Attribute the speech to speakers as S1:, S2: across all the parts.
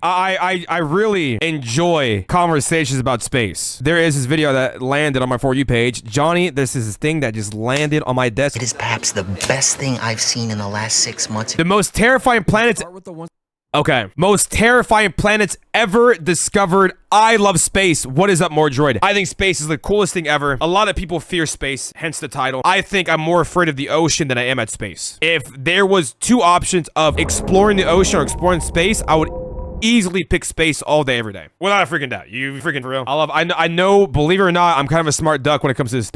S1: I really enjoy conversations about space. There is this video that landed on my For You page. Johnny, this is this thing that just landed on my desk.
S2: It is perhaps the best thing I've seen in the last 6 months.
S1: The most terrifying planets... Okay. Most terrifying planets ever discovered. I love space. What is up, more droid? I think space is the coolest thing ever. A lot of people fear space, hence the title. I think I'm more afraid of the ocean than I am at space. If there was two options of exploring the ocean or exploring space, I would easily pick space all day, every day. Without a freaking doubt. You freaking for real? I know, believe it or not, I'm kind of a smart duck when it comes to these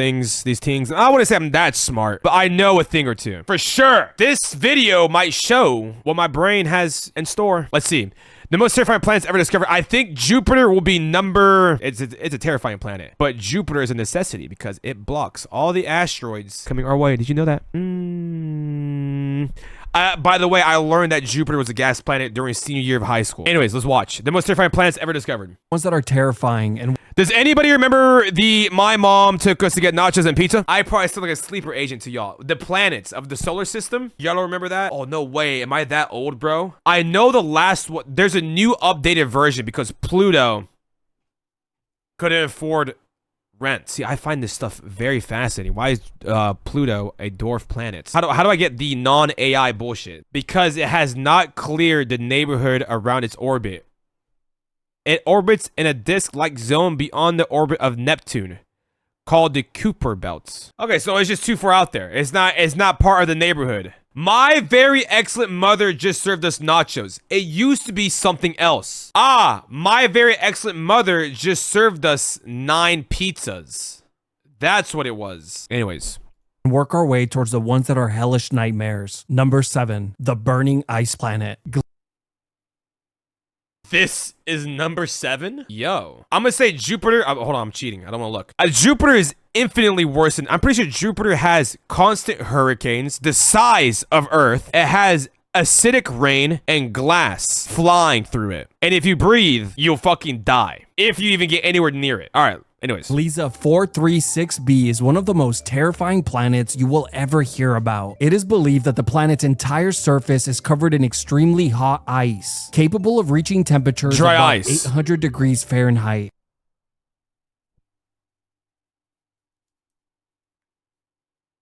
S1: things. I wouldn't say I'm that smart, but I know a thing or two. For sure. This video might show what my brain has in store. Let's see. The most terrifying planets ever discovered. I think Jupiter will be it's a terrifying planet. But Jupiter is a necessity because it blocks all the asteroids coming our way. Did you know that? By the way, I learned that Jupiter was a gas planet during senior year of high school. Anyways, let's watch. The most terrifying planets ever discovered.
S3: Ones that are terrifying. And
S1: does anybody remember my mom took us to get nachos and pizza? I probably sound like a sleeper agent to y'all. The planets of the solar system. Y'all don't remember that? Oh, no way. Am I that old, bro? I know the last one. There's a new updated version because Pluto couldn't afford rent. See, I find this stuff very fascinating. Why is Pluto a dwarf planet? How do I get the non-AI bullshit? Because it has not cleared the neighborhood around its orbit. It orbits in a disk-like zone beyond the orbit of Neptune, called the Kuiper belts. Okay, so it's just too far out there. It's not part of the neighborhood. My very excellent mother just served us nachos. It used to be something else. My very excellent mother just served us 9 pizzas. That's what it was. Anyways.
S3: work our way towards the ones that are hellish nightmares. Number 7, the burning ice planet.
S1: This is number 7? Yo. I'm gonna say Jupiter. Hold on, I'm cheating. I don't wanna look. Jupiter is infinitely worse than... I'm pretty sure Jupiter has constant hurricanes, the size of Earth. It has acidic rain and glass flying through it. And if you breathe, you'll fucking die. If you even get anywhere near it. All right. Anyways.
S3: Gliese 436b is one of the most terrifying planets you will ever hear about. It is believed that the planet's entire surface is covered in extremely hot ice, capable of reaching temperatures
S1: Dry
S3: above
S1: ice.
S3: 800 degrees Fahrenheit.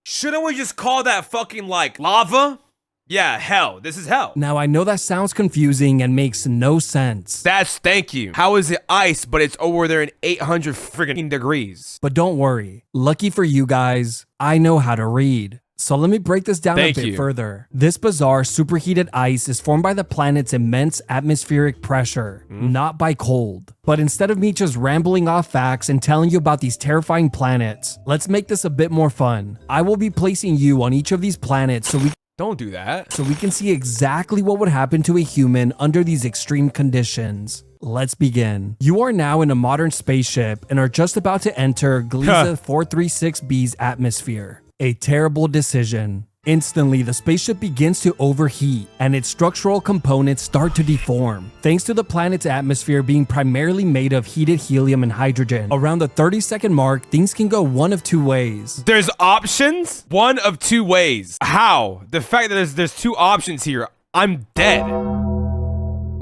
S1: Shouldn't we just call that fucking like lava? Yeah, hell. This is hell.
S3: Now, I know that sounds confusing and makes no sense.
S1: Thank you. How is it ice, but it's over there in 800 friggin' degrees?
S3: But don't worry. Lucky for you guys, I know how to read. So let me break this down a bit further. This bizarre superheated ice is formed by the planet's immense atmospheric pressure, not by cold. But instead of me just rambling off facts and telling you about these terrifying planets, let's make this a bit more fun. I will be placing you on each of these planets so we
S1: Don't do that.
S3: So we can see exactly what would happen to a human under these extreme conditions. Let's begin. You are now in a modern spaceship and are just about to enter Gliese 436b's atmosphere. A terrible decision. Instantly, the spaceship begins to overheat and its structural components start to deform. Thanks to the planet's atmosphere being primarily made of heated helium and hydrogen. Around the 30-second mark, things can go one of two ways.
S1: There's options? One of two ways. How? The fact that there's two options here. I'm dead.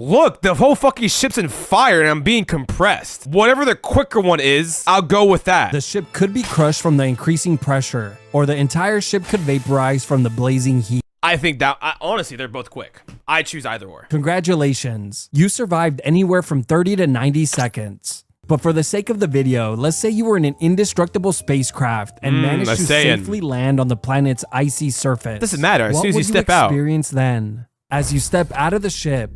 S1: Look, the whole fucking ship's in fire and I'm being compressed. Whatever the quicker one is, I'll go with that.
S3: The ship could be crushed from the increasing pressure, or the entire ship could vaporize from the blazing heat.
S1: I think that, honestly, they're both quick. I choose either or.
S3: Congratulations. You survived anywhere from 30 to 90 seconds. But for the sake of the video, let's say you were in an indestructible spacecraft and managed to safely land on the planet's icy surface.
S1: Doesn't matter. As soon as you step out.
S3: What would you experience then? As you step out of the ship,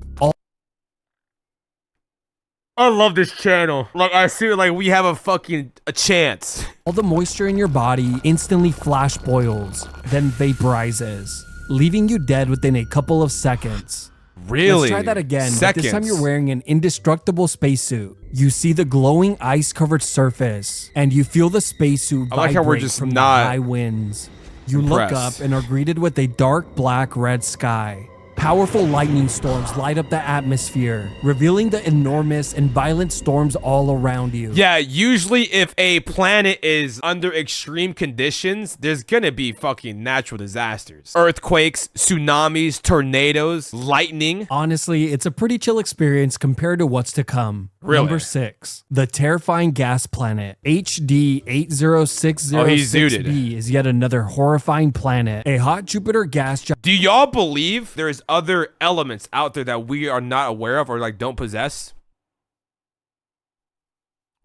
S1: I love this channel. Like, I feel like we have a chance.
S3: All the moisture in your body instantly flash boils, then vaporizes, leaving you dead within a couple of seconds.
S1: Really?
S3: Let's try that again, but this time you're wearing an indestructible spacesuit. You see the glowing ice-covered surface, and you feel the spacesuit vibrate from the high winds. You look up and are greeted with a dark black-red sky. Powerful lightning storms light up the atmosphere, revealing the enormous and violent storms all around you.
S1: Yeah, usually if a planet is under extreme conditions, there's gonna be fucking natural disasters. Earthquakes, tsunamis, tornadoes, lightning.
S3: Honestly, it's a pretty chill experience compared to what's to come.
S1: Really?
S3: Number 6, the terrifying gas planet. HD
S1: Oh, he's zooted.
S3: 806b is yet another horrifying planet. A hot Jupiter gas giant.
S1: Do y'all believe there's other elements out there that we are not aware of or like don't possess?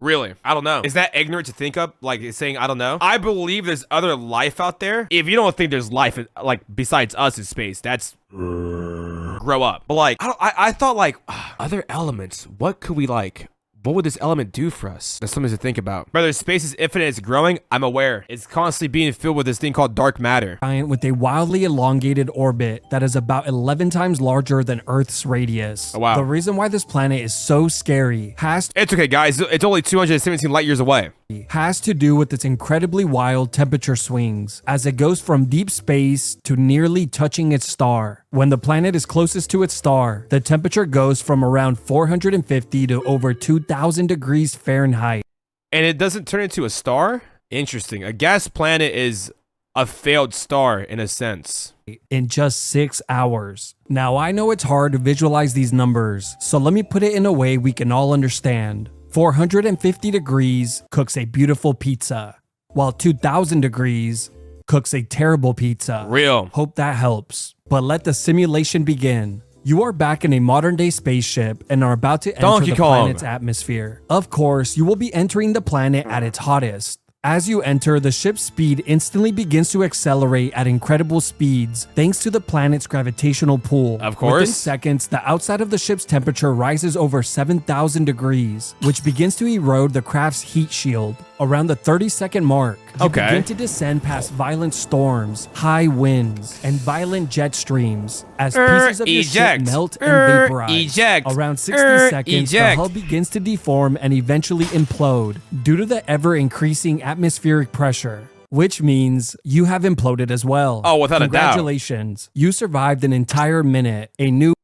S1: Really? I don't know. Is that ignorant to think of? Like it's saying, I don't know? I believe there's other life out there. If you don't think there's life, like besides us in space, that's grow up. But like, I thought like other elements, what could we like, what would this element do for us? That's something to think about. Whether space is infinite, it's growing, I'm aware. It's constantly being filled with this thing called dark matter.
S3: With a wildly elongated orbit that is about 11 times larger than Earth's radius.
S1: Oh, wow.
S3: The reason why this planet is so scary
S1: It's okay, guys. It's only 217 light years away.
S3: has to do with its incredibly wild temperature swings as it goes from deep space to nearly touching its star. When the planet is closest to its star, the temperature goes from around 450 to over 2,000 degrees Fahrenheit.
S1: And it doesn't turn into a star? Interesting. A gas planet is a failed star in a sense.
S3: In just 6 hours. Now I know it's hard to visualize these numbers, so let me put it in a way we can all understand. 450 degrees cooks a beautiful pizza, while 2000 degrees cooks a terrible pizza.
S1: Real.
S3: Hope that helps. But let the simulation begin. You are back in a modern day spaceship and are about to enter
S1: Donkey
S3: the
S1: Kong.
S3: planet's atmosphere. Of course, you will be entering the planet at its hottest. As you enter, the ship's speed instantly begins to accelerate at incredible speeds thanks to the planet's gravitational pull.
S1: Of course.
S3: Within seconds, the outside of the ship's temperature rises over 7,000 degrees, which begins to erode the craft's heat shield. Around the 30-second mark, you begin to descend past violent storms, high winds, and violent jet streams as pieces of your ship melt and vaporize. Around 60 seconds, the hull begins to deform and eventually implode due to the ever-increasing atmospheric pressure. Which means you have imploded as well.
S1: Oh, without a doubt.
S3: Congratulations. You survived an entire minute, a new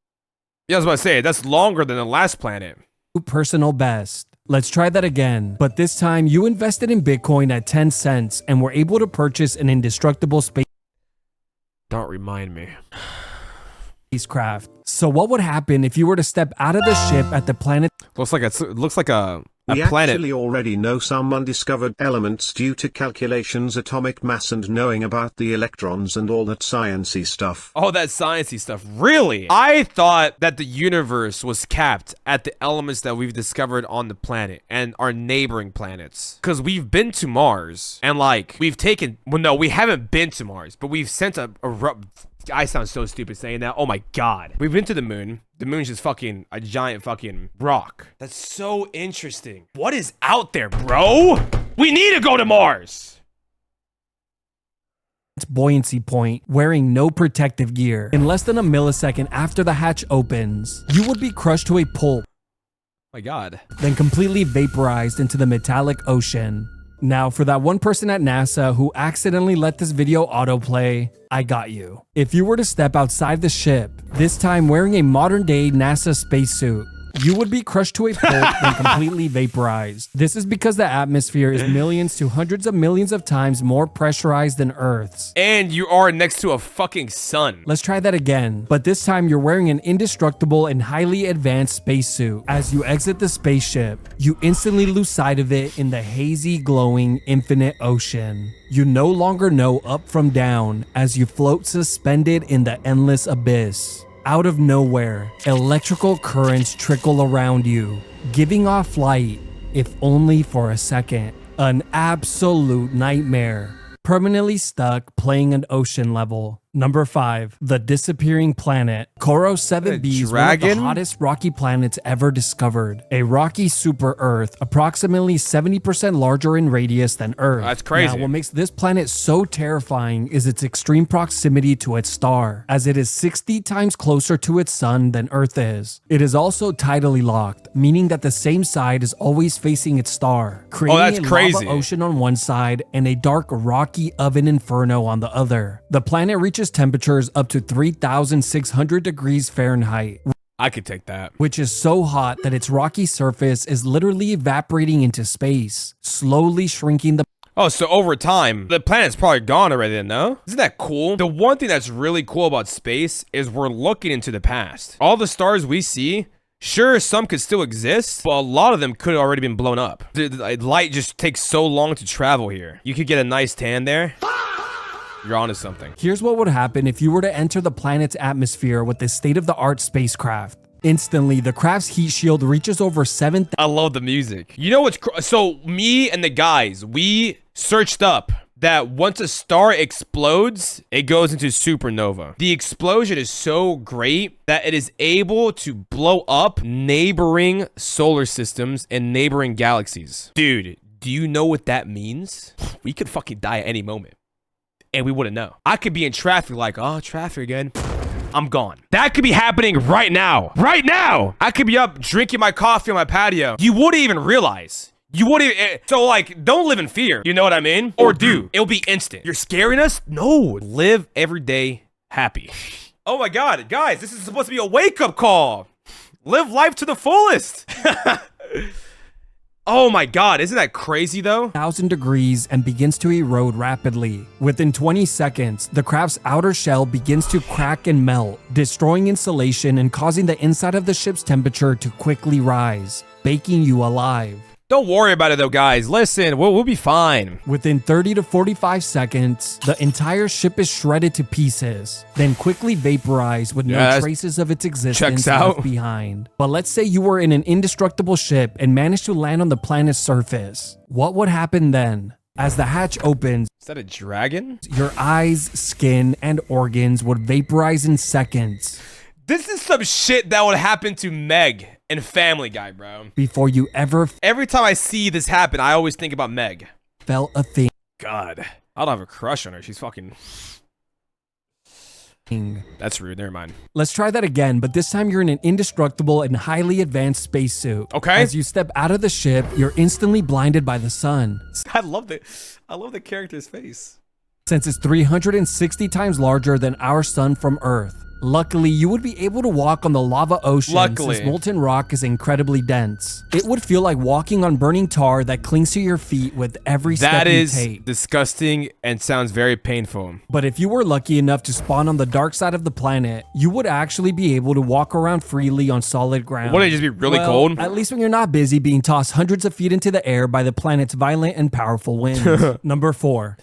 S1: Yeah, I was about to say, that's longer than the last planet.
S3: personal best. Let's try that again. But this time, you invested in Bitcoin at 10 cents and were able to purchase an indestructible
S1: Don't remind me.
S3: spacecraft. So what would happen if you were to step out of the ship at the planet?
S1: Looks like a
S4: We
S1: planet.
S4: actually already know some undiscovered elements due to calculations, atomic mass, and knowing about the electrons and all that sciencey stuff.
S1: Oh, that sciencey stuff. Really? I thought that the universe was capped at the elements that we've discovered on the planet and our neighboring planets. Because we've been to Mars and like we've taken, well, no, we haven't been to Mars, but we've sent a I sound so stupid saying that. Oh my God. We've been to the moon. The moon's just fucking a giant fucking rock. That's so interesting. What is out there, bro? We need to go to Mars.
S3: Buoyancy point, wearing no protective gear. In less than a millisecond after the hatch opens, you would be crushed to a pulp,
S1: My God.
S3: then completely vaporized into the metallic ocean. Now, for that one person at NASA who accidentally let this video autoplay, I got you. If you were to step outside the ship, this time wearing a modern-day NASA spacesuit, you would be crushed to a pulp and completely vaporized. This is because the atmosphere is millions to hundreds of millions of times more pressurized than Earth's.
S1: And you are next to a fucking sun.
S3: Let's try that again, but this time you're wearing an indestructible and highly advanced spacesuit. As you exit the spaceship, you instantly lose sight of it in the hazy, glowing, infinite ocean. You no longer know up from down as you float suspended in the endless abyss. Out of nowhere, electrical currents trickle around you, giving off light, if only for a second. An absolute nightmare. Permanently stuck playing an ocean level. Number 5, the disappearing planet. Koro 7b is one of the hottest rocky planets ever discovered. A rocky super Earth, approximately 70% larger in radius than Earth.
S1: That's crazy.
S3: Now, what makes this planet so terrifying is its extreme proximity to its star, as it is 60 times closer to its sun than Earth is. It is also tidally locked, meaning that the same side is always facing its star, creating
S1: that's
S3: a
S1: crazy.
S3: lava ocean on one side and a dark rocky oven inferno on the other. The planet reaches temperatures up to 3,600 degrees Fahrenheit,
S1: I could take that.
S3: which is so hot that its rocky surface is literally evaporating into space, slowly shrinking the
S1: Oh, so over time, the planet's probably gone already then, no? Isn't that cool? The one thing that's really cool about space is we're looking into the past. All the stars we see, sure, some could still exist, but a lot of them could have already been blown up. The light just takes so long to travel here. You could get a nice tan there. You're onto something.
S3: Here's what would happen if you were to enter the planet's atmosphere with this state-of-the-art spacecraft. Instantly, the craft's heat shield reaches over 7,000.
S1: I love the music. You know what's so me and the guys, we searched up that once a star explodes, it goes into supernova. The explosion is so great that it is able to blow up neighboring solar systems and neighboring galaxies. Dude, do you know what that means? We could fucking die at any moment. And we wouldn't know. I could be in traffic like, oh, traffic again. I'm gone. That could be happening right now. Right now. I could be up drinking my coffee on my patio. You wouldn't even realize. You wouldn't even, so like, don't live in fear. You know what I mean? Or do. It'll be instant. You're scaring us? No. Live every day happy. Oh my God, guys, this is supposed to be a wake-up call. Live life to the fullest. Oh my God, isn't that crazy though?
S3: 1,000 degrees and begins to erode rapidly. Within 20 seconds, the craft's outer shell begins to crack and melt, destroying insulation and causing the inside of the ship's temperature to quickly rise, baking you alive.
S1: Don't worry about it though, guys. Listen, we'll be fine.
S3: Within 30 to 45 seconds, the entire ship is shredded to pieces, then quickly vaporized with no traces of its existence left behind. But let's say you were in an indestructible ship and managed to land on the planet's surface. What would happen then? As the hatch opens,
S1: is that a dragon?
S3: Your eyes, skin, and organs would vaporize in seconds.
S1: This is some shit that would happen to Meg and Family Guy, bro.
S3: Before you ever...
S1: Every time I see this happen, I always think about Meg.
S3: Felt a thing.
S1: God. I don't have a crush on her. She's fucking... That's rude. Never mind.
S3: Let's try that again, but this time you're in an indestructible and highly advanced spacesuit.
S1: Okay.
S3: As you step out of the ship, you're instantly blinded by the sun.
S1: I love the character's face.
S3: Since it's 360 times larger than our sun from Earth. Luckily, you would be able to walk on the lava ocean since molten rock is incredibly dense. It would feel like walking on burning tar that clings to your feet with every step you take.
S1: That is disgusting and sounds very painful.
S3: But if you were lucky enough to spawn on the dark side of the planet, you would actually be able to walk around freely on solid ground.
S1: Wouldn't it just be really cold?
S3: At least when you're not busy being tossed hundreds of feet into the air by the planet's violent and powerful winds. Number 4.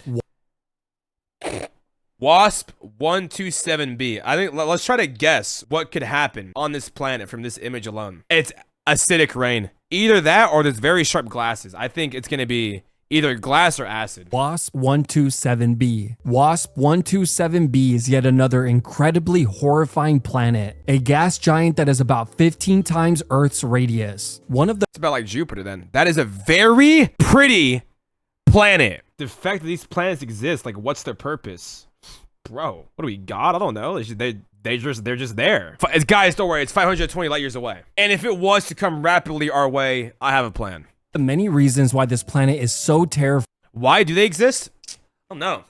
S1: Wasp 127b. I think let's try to guess what could happen on this planet from this image alone. It's acidic rain. Either that or there's very sharp glasses. I think it's going to be either glass or acid.
S3: Wasp 127b. Wasp 127b is yet another incredibly horrifying planet. A gas giant that is about 15 times Earth's radius.
S1: It's about like Jupiter then. That is a very pretty planet. The fact that these planets exist, like what's their purpose? Bro, what do we got? I don't know. They're just there. Guys, don't worry. It's 520 light years away. And if it was to come rapidly our way, I have a plan.
S3: The many reasons why this planet is so terrifying.
S1: Why do they exist? I don't know.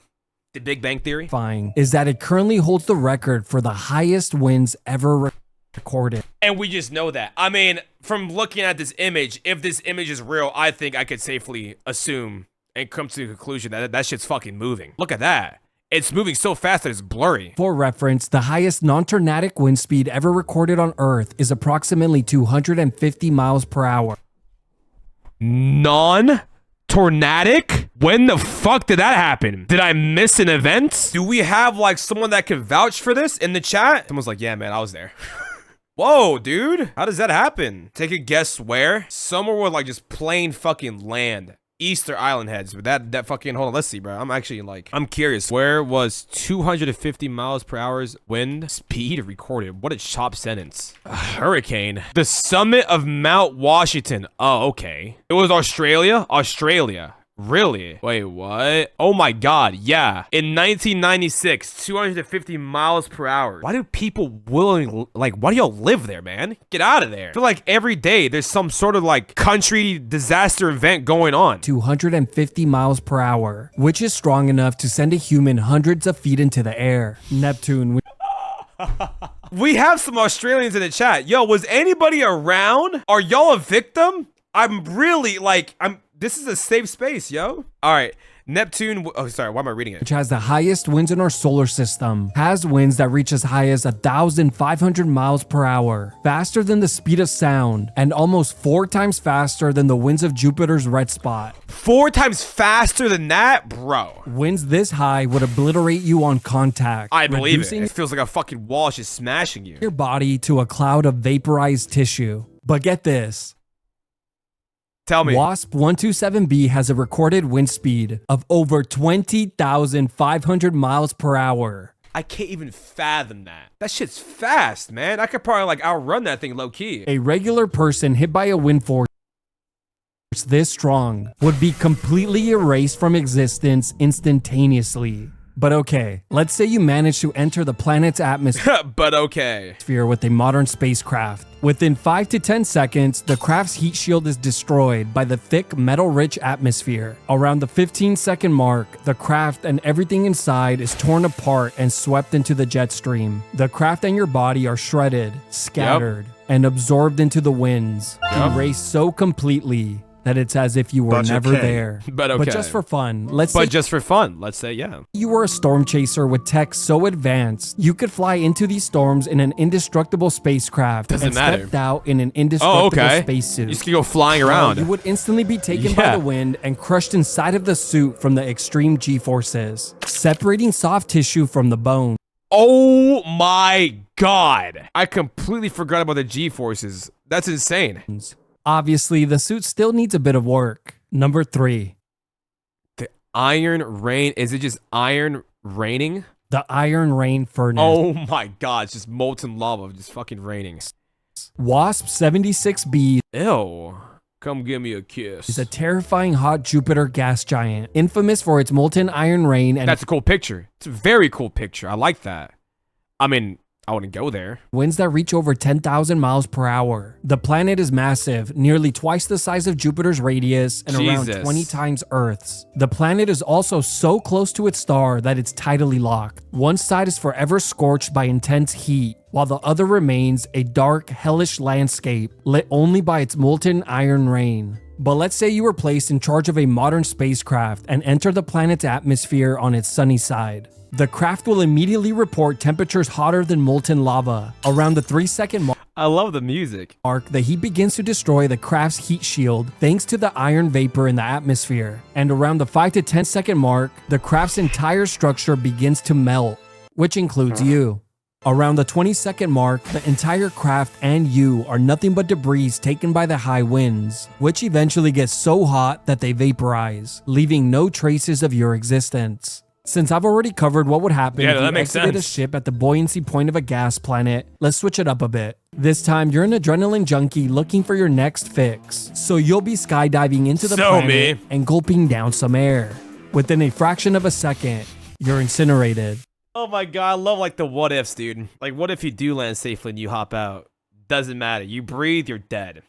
S1: The Big Bang Theory?
S3: Is that it currently holds the record for the highest winds ever recorded.
S1: And we just know that. I mean, from looking at this image, if this image is real, I think I could safely assume and come to the conclusion that that shit's fucking moving. Look at that. It's moving so fast that it's blurry.
S3: For reference, the highest non-tornadic wind speed ever recorded on Earth is approximately 250 miles per hour.
S1: Non-tornadic? When the fuck did that happen? Did I miss an event? Do we have like someone that can vouch for this in the chat? Someone's like, yeah, man, I was there. Whoa, dude. How does that happen? Take a guess where? Somewhere with like just plain fucking land. Easter Island heads, but that fucking, hold on, let's see, bro. I'm actually like, I'm curious. Where was 250 miles per hour's wind speed recorded? What a chop sentence. A hurricane. The summit of Mount Washington. Oh, okay. It was Australia. Really? Wait, what? Oh my god, yeah. In 1996, 250 miles per hour. Why do people why do y'all live there, man? Get out of there. I feel like every day there's some sort of like country disaster event going on.
S3: 250 miles per hour, which is strong enough to send a human hundreds of feet into the air. Neptune.
S1: We have some Australians in the chat. Yo, was anybody around? Are y'all a victim? I'm really like, this is a safe space, yo. All right, Neptune. Oh, sorry, why am I reading it?
S3: Which has the highest winds in our solar system, has winds that reach as high as 1,500 miles per hour, faster than the speed of sound, and almost 4 times faster than the winds of Jupiter's red spot.
S1: 4 times faster than that, bro.
S3: Winds this high would obliterate you on contact.
S1: I believe it.
S3: reducing
S1: It feels like a fucking wall is just smashing you.
S3: your body to a cloud of vaporized tissue. But get this.
S1: Tell me.
S3: WASP 127b has a recorded wind speed of over 20,500 miles per hour.
S1: I can't even fathom that. That shit's fast, man. I could probably like outrun that thing low key.
S3: A regular person hit by a wind force this strong would be completely erased from existence instantaneously. But okay, let's say you manage to enter the planet's atmosphere
S1: But okay.
S3: with a modern spacecraft. Within 5 to 10 seconds, the craft's heat shield is destroyed by the thick, metal-rich atmosphere. Around the 15-second mark, the craft and everything inside is torn apart and swept into the jet stream. The craft and your body are shredded, scattered, and absorbed into the winds, erased so completely that it's as if you were never there.
S1: But okay.
S3: But just for fun, let's say
S1: yeah.
S3: you were a storm chaser with tech so advanced, you could fly into these storms in an indestructible spacecraft
S1: Doesn't matter.
S3: stepped out in an indestructible spacesuit.
S1: You just can go flying around.
S3: You would instantly be taken by the wind and crushed inside of the suit from the extreme G-forces, separating soft tissue from the bone.
S1: Oh my god. I completely forgot about the G-forces. That's insane.
S3: Obviously, the suit still needs a bit of work. Number 3.
S1: The iron rain. Is it just iron raining?
S3: The iron rain furnace.
S1: Oh my god. It's just molten lava just fucking raining.
S3: WASP 76b
S1: Ew. Come give me a kiss.
S3: is a terrifying hot Jupiter gas giant, infamous for its molten iron rain and
S1: That's a cool picture. It's a very cool picture. I like that. I mean, I wouldn't go there.
S3: winds that reach over 10,000 miles per hour. The planet is massive, nearly twice the size of Jupiter's radius and around 20 times Earth's. The planet is also so close to its star that it's tidally locked. One side is forever scorched by intense heat, while the other remains a dark, hellish landscape lit only by its molten iron rain. But let's say you were placed in charge of a modern spacecraft and enter the planet's atmosphere on its sunny side. The craft will immediately report temperatures hotter than molten lava. Around the 3-second
S1: I love the music.
S3: mark, the heat begins to destroy the craft's heat shield thanks to the iron vapor in the atmosphere. And around the 5 to 10 second mark, the craft's entire structure begins to melt, which includes you. Around the 20-second mark, the entire craft and you are nothing but debris taken by the high winds, which eventually get so hot that they vaporize, leaving no traces of your existence. Since I've already covered what would happen if you exited a ship at the buoyancy point of a gas planet, let's switch it up a bit. This time, you're an adrenaline junkie looking for your next fix, so you'll be skydiving into the planet and gulping down some air. Within a fraction of a second, you're incinerated.
S1: Oh my god, I love like the what ifs, dude. Like, what if you do land safely and you hop out? Doesn't matter. You breathe, you're dead.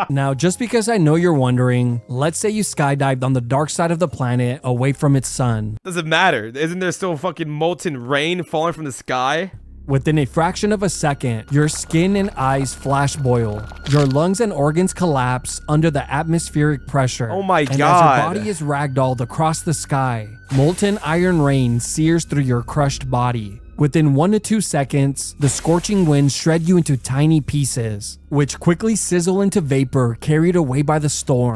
S3: Now, just because I know you're wondering, let's say you skydived on the dark side of the planet away from its sun.
S1: Doesn't matter. Isn't there still fucking molten rain falling from the sky?
S3: Within a fraction of a second, your skin and eyes flash boil. Your lungs and organs collapse under the atmospheric pressure.
S1: Oh my
S3: and
S1: god.
S3: as your body is ragdolled across the sky, molten iron rain sears through your crushed body. Within 1 to 2 seconds, the scorching winds shred you into tiny pieces, which quickly sizzle into vapor carried away by the storm.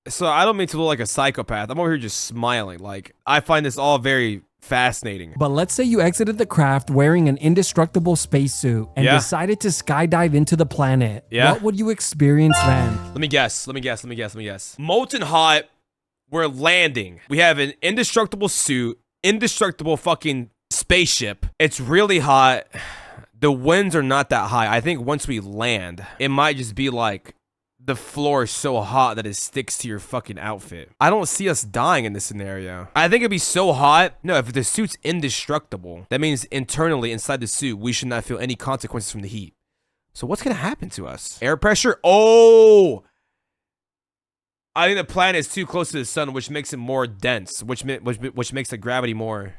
S1: So I don't mean to look like a psychopath. I'm over here just smiling. Like, I find this all very fascinating.
S3: But let's say you exited the craft wearing an indestructible spacesuit and decided to skydive into the planet. What would you experience then?
S1: Let me guess. Molten hot. We're landing. We have an indestructible suit, indestructible fucking spaceship. It's really hot. The winds are not that high. I think once we land, it might just be like the floor is so hot that it sticks to your fucking outfit. I don't see us dying in this scenario. I think it'd be so hot. No, if the suit's indestructible, that means internally inside the suit, we should not feel any consequences from the heat. So what's gonna happen to us? Air pressure? Oh! I think the planet is too close to the sun, which makes it more dense, which makes the gravity more...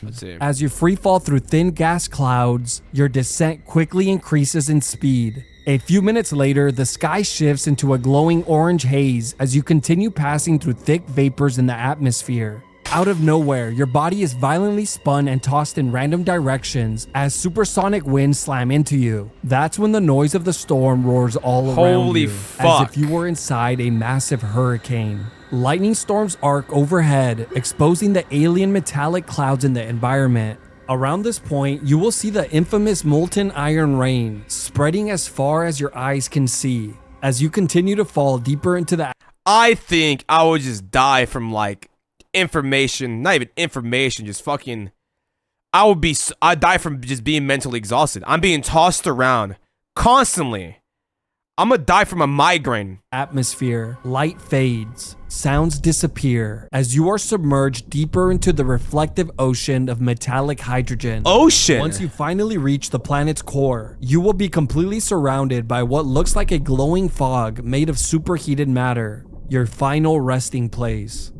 S1: Let's see.
S3: As you free fall through thin gas clouds, your descent quickly increases in speed. A few minutes later, the sky shifts into a glowing orange haze as you continue passing through thick vapors in the atmosphere. Out of nowhere, your body is violently spun and tossed in random directions as supersonic winds slam into you. That's when the noise of the storm roars all around
S1: Holy
S3: you,
S1: fuck.
S3: as if you were inside a massive hurricane. Lightning storms arc overhead, exposing the alien metallic clouds in the environment. Around this point, you will see the infamous molten iron rain, spreading as far as your eyes can see. As you continue to fall deeper into the...
S1: I think I would just die from, like, information. Not even information, just fucking... I'd die from just being mentally exhausted. I'm being tossed around constantly. I'm gonna die from a migraine.
S3: Atmosphere, light fades, sounds disappear as you are submerged deeper into the reflective ocean of metallic hydrogen.
S1: Ocean?
S3: Once you finally reach the planet's core, you will be completely surrounded by what looks like a glowing fog made of superheated matter, your final resting place.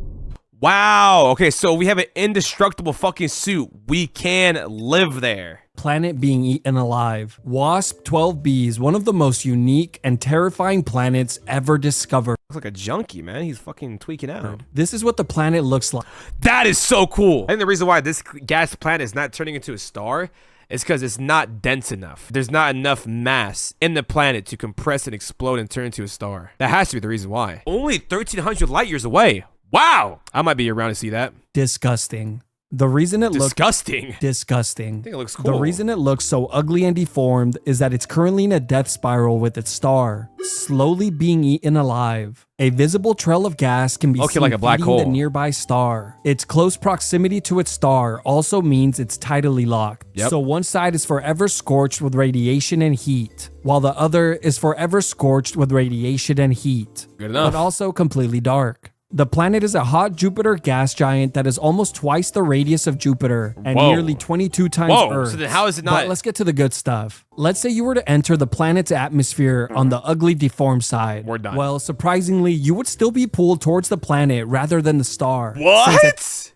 S1: Wow. Okay, so we have an indestructible fucking suit. We can live there.
S3: Planet being eaten alive. WASP 12b is one of the most unique and terrifying planets ever discovered.
S1: Looks like a junkie, man. He's fucking tweaking out.
S3: This is what the planet looks like.
S1: That is so cool. I think the reason why this gas planet is not turning into a star is because it's not dense enough. There's not enough mass in the planet to compress and explode and turn into a star. That has to be the reason why. Only 1,300 light years away. Wow. I might be around to see that.
S3: Disgusting. The reason it looks
S1: disgusting.
S3: Disgusting.
S1: I think it looks cool.
S3: The reason it looks so ugly and deformed is that it's currently in a death spiral with its star, slowly being eaten alive. A visible trail of gas can be seen
S1: like a black
S3: feeding the
S1: hole.
S3: nearby star. Its close proximity to its star also means it's tidally locked.
S1: Yep.
S3: So one side is forever scorched with radiation and heat, while the other is forever scorched with radiation and heat.
S1: Good enough.
S3: But also completely dark. The planet is a hot Jupiter gas giant that is almost twice the radius of Jupiter and
S1: Whoa.
S3: nearly 22 times
S1: Whoa,
S3: Earth.
S1: so then how is it not-
S3: But let's get to the good stuff. Let's say you were to enter the planet's atmosphere on the ugly deformed side.
S1: We're done.
S3: Well, surprisingly, you would still be pulled towards the planet rather than the star.
S1: What?
S3: Since at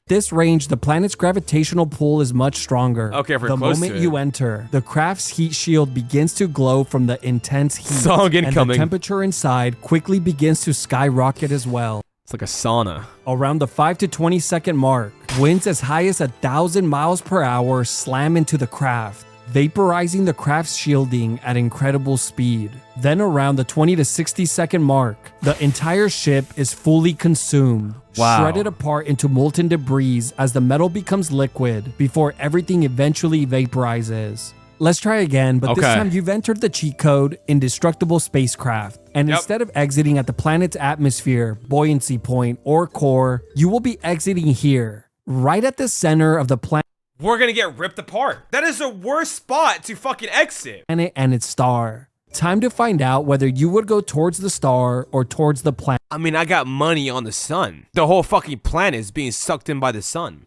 S3: this range, the planet's gravitational pull is much stronger.
S1: Okay, if we're
S3: the
S1: close
S3: moment
S1: to it.
S3: you enter, the craft's heat shield begins to glow from the intense heat.
S1: Song
S3: And the
S1: incoming.
S3: temperature inside quickly begins to skyrocket as well.
S1: It's like a sauna.
S3: Around the 5 to 20 second mark, winds as high as 1,000 miles per hour slam into the craft, vaporizing the craft's shielding at incredible speed. Then around the 20 to 60 second mark, the entire ship is fully consumed,
S1: Wow.
S3: shredded apart into molten debris as the metal becomes liquid before everything eventually vaporizes. Let's try again, but this
S1: Okay.
S3: time you've entered the cheat code Indestructible Spacecraft. And
S1: Yep.
S3: instead of exiting at the planet's atmosphere, buoyancy point, or core, you will be exiting here, right at the center of the planet
S1: We're gonna get ripped apart. That is the worst spot to fucking exit.
S3: and its star. Time to find out whether you would go towards the star or towards the planet.
S1: I mean, I got money on the sun. The whole fucking planet is being sucked in by the sun.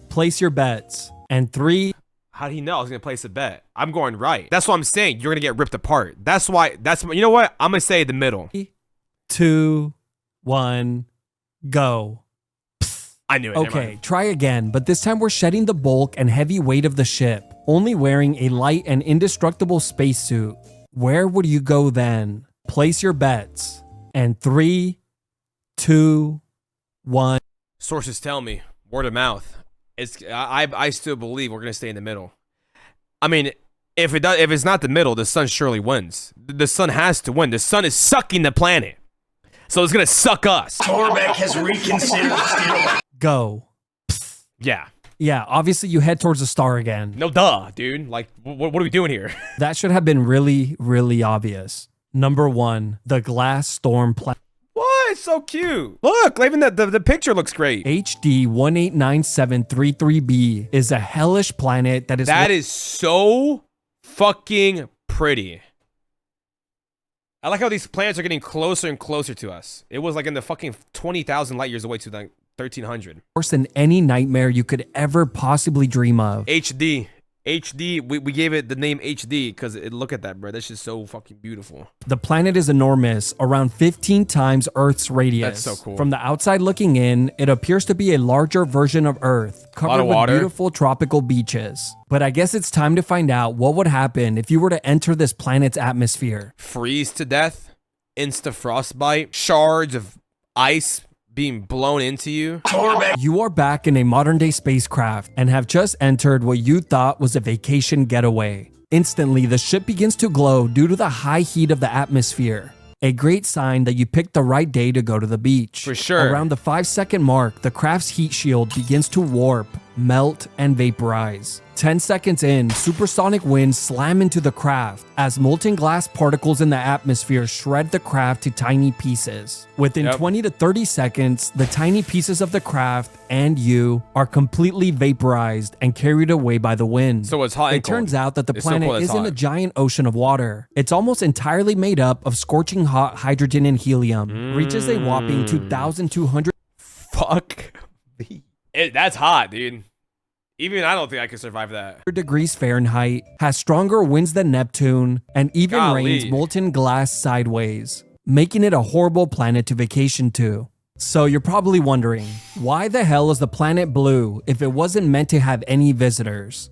S3: Place your bets. And 3,
S1: How did he know I was gonna place a bet? I'm going right. That's what I'm saying. You're gonna get ripped apart. That's why. You know what? I'm gonna say the middle.
S3: 2, 1, go.
S1: I knew it. Never
S3: Okay,
S1: mind.
S3: try again, but this time we're shedding the bulk and heavy weight of the ship, only wearing a light and indestructible spacesuit. Where would you go then? Place your bets. And 3, 2, 1.
S1: Sources tell me, word of mouth. I still believe we're gonna stay in the middle. I mean, if it's not the middle, the sun surely wins. The sun has to win. The sun is sucking the planet, so it's gonna suck us.
S2: Torbeck has reconsidered still.
S3: Go.
S1: Yeah.
S3: Yeah, obviously you head towards the star again.
S1: No duh, dude. Like, what are we doing here?
S3: That should have been really, really obvious. Number 1, the glass storm planet.
S1: What? It's so cute. Look, even the picture looks great.
S3: HD 189733b is a hellish planet that
S1: That is so fucking pretty. I like how these planets are getting closer and closer to us. It was like in the fucking 20,000 light years away to like 1300.
S3: Worse than any nightmare you could ever possibly dream of.
S1: HD. HD, we gave it the name HD because look at that, bro. That's just so fucking beautiful.
S3: The planet is enormous, around 15 times Earth's radius.
S1: That's so cool.
S3: From the outside looking in, it appears to be a larger version of Earth, covered with
S1: water.
S3: beautiful tropical beaches. But I guess it's time to find out what would happen if you were to enter this planet's atmosphere.
S1: Freeze to death, insta frostbite, shards of ice being blown into you.
S3: You are back in a modern-day spacecraft and have just entered what you thought was a vacation getaway. Instantly, the ship begins to glow due to the high heat of the atmosphere. A great sign that you picked the right day to go to the beach.
S1: For sure.
S3: Around the 5-second mark, the craft's heat shield begins to warp, melt, and vaporize. 10 seconds in, supersonic winds slam into the craft as molten glass particles in the atmosphere shred the craft to tiny pieces. Within 20 to 30 seconds, the tiny pieces of the craft and you are completely vaporized and carried away by the wind.
S1: So it's hot and
S3: It turns
S1: cold.
S3: out that the
S1: It's so
S3: planet
S1: cold it's
S3: isn't
S1: hot.
S3: a giant ocean of water. It's almost entirely made up of scorching hot hydrogen and helium. Reaches a whopping 2,200
S1: Fuck me. That's hot, dude. Even I don't think I could survive that.
S3: degrees Fahrenheit, has stronger winds than Neptune, and even
S1: Golly.
S3: rains molten glass sideways, making it a horrible planet to vacation to. So you're probably wondering, why the hell is the planet blue if it wasn't meant to have any visitors?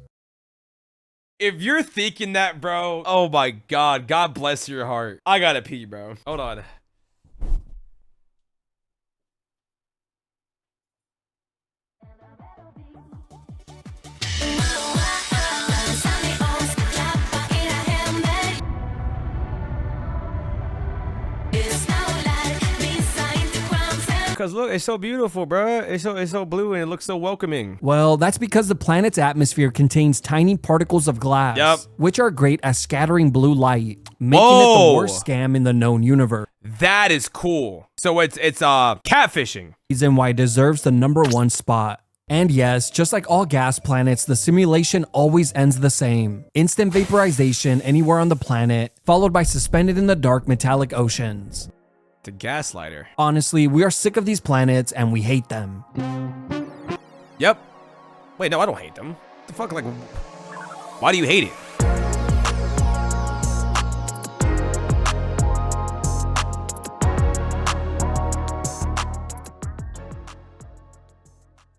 S1: If you're thinking that, bro, oh my god, God bless your heart. I gotta pee, bro. Hold on. Because look, it's so beautiful, bro. It's so blue and it looks so welcoming.
S3: Well, that's because the planet's atmosphere contains tiny particles of glass, which are great at scattering blue light, making it the worst scam in the known universe.
S1: That is cool. So it's catfishing.
S3: Reason why it deserves the #1 spot. And yes, just like all gas planets, the simulation always ends the same. Instant vaporization anywhere on the planet, followed by suspended in the dark metallic oceans.
S1: The gaslighter.
S3: Honestly, we are sick of these planets and we hate them.
S1: Yep. Wait, no, I don't hate them. The fuck, like, why do you hate it?